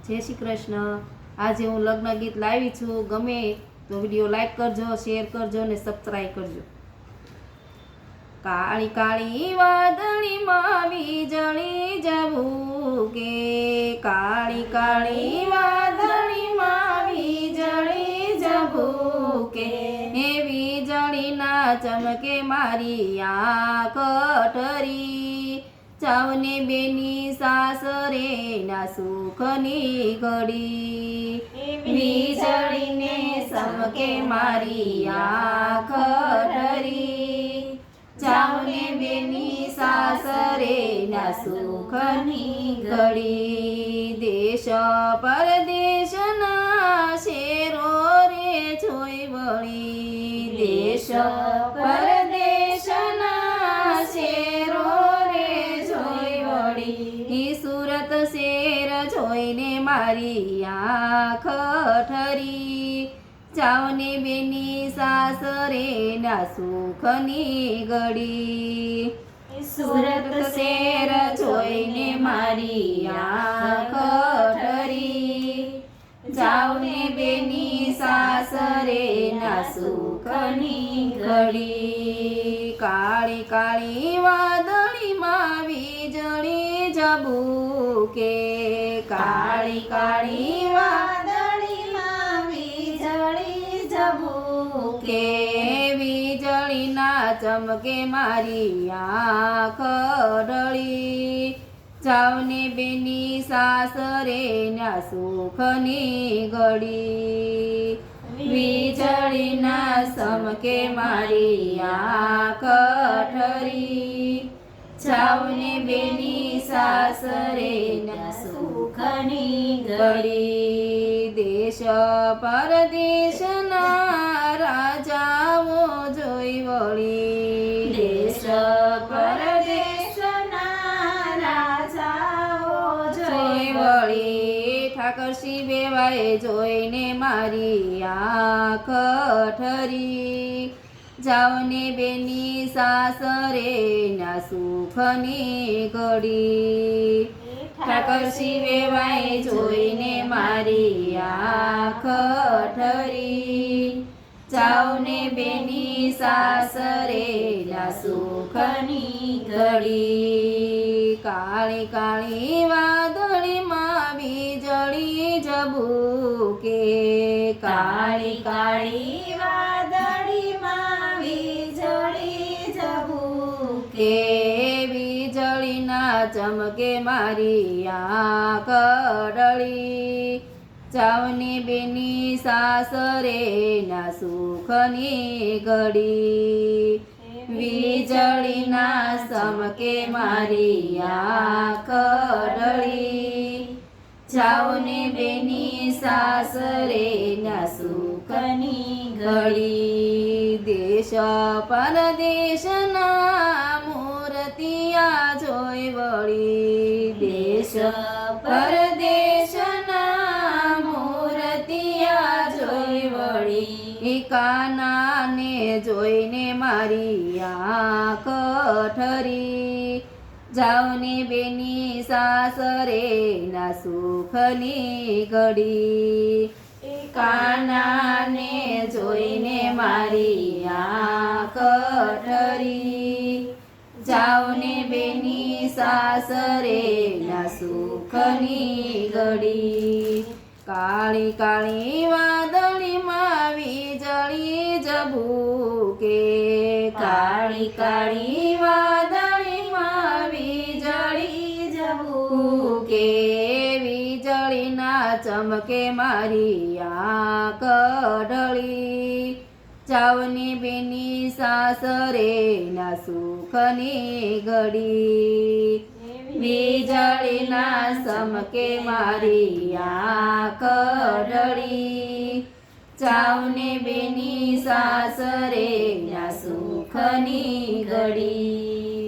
જય શ્રી કૃષ્ણ। આજે હું લગ્ન ગીત લાવી છું। ગમે તો વિડીયો લાઈક કરજો, શેર કરજો અને સબસ્ક્રાઈબ કરજો। કાળી કાળી વાદળીમાં વીજળી ઝબૂકે, કાળી કાળી વાદળીમાં વીજળી ઝબૂકે, હે વીજળીના ચમકે મારી આંખ ઠરી, જાવને બેની સાસરે ના સુખની ઘડી, વીજળીને ચમકે મારી આંખ ઠરી, જાવને બેની સાસરે ના સુખની ઘડી। દેશ પરદેશના શેરો રે જોઈ વળી, દેશ પરદેશના શેરો રે જોઈ વળી, સુરત શેર જોઈને મારી આંખ ઠરી, જાવને બેની સાસરે ના સુખની ઘડી, સુરત શેર જોઈને મારી આંખ ઠરી, જાવને બેની સાસરે ના સુખની ઘડી। કાળી કાળી વાદળીમાં વીજળી ઝબૂકે, કાળી કાળી વાદળીમાં વીજળી ઝબૂકે, વીજળીના ચમકે મારી આંખ ઢળી, જાવને બેની સાસરે ના સુખની ઘડી, વીજળીના ચમકે મારી આંખ ઠરી, જાવને બેની સાસરે ના સુખની ઘડી। દેશ પરદેશના રાજાઓ જોઈ વળી, દેશ પરદેશના રાજાઓ જોઈ વળી, ઠાકરસિંહ બેવાએ જોઈને મારી આંખ ઠરી, જાવને બેની સાસરે ના સુખની ઘડી, ઠાકરસિંહ વેવાએ જોઈને મારી આંખ ઠરી, જાવને બેની સાસરે ના સુખની ઘડી। કાળી કાળી વાદળીમાં વીજળી ઝબૂકે, કાળી કાળી વાદળીમાં વીજળી ઝબૂકે, વીજળીના ચમકે મારી આંખ ઢળી, જાવને બેની સાસરે ના સુખની ઘડી, વીજળીના ચમકે મારી આંખ ઢળી, જાવને બેની સાસરે ના સુખની ઘડી। દેશ પરદેશના મૂર્તિયા જોઈ વળી, દેશ પરદેશના મૂર્તિયા જોઈ વળી, કાનાને જોઈને મારી આંખ ઠરી, જાવને બેની સાસરે ના સુખની ઘડી, કાનાને જોઈને મારી આંખ ઠરી, જાવને બેની સાસરે ના સુખની ઘડી। કાળી કાળી વાદળીમાં વીજળી ઝબૂકે, કાળી કાળી વાદળીમાં વીજળી ઝબૂકે, વીજળીના ચમકે મારી આંખ ઢળી, જાવને બેની સાસરે ના સુખની ઘડી, વીજળીના ચમકે મારી આંખ ઢળી, જાવને બેની સાસરે ના સુખની ઘડી।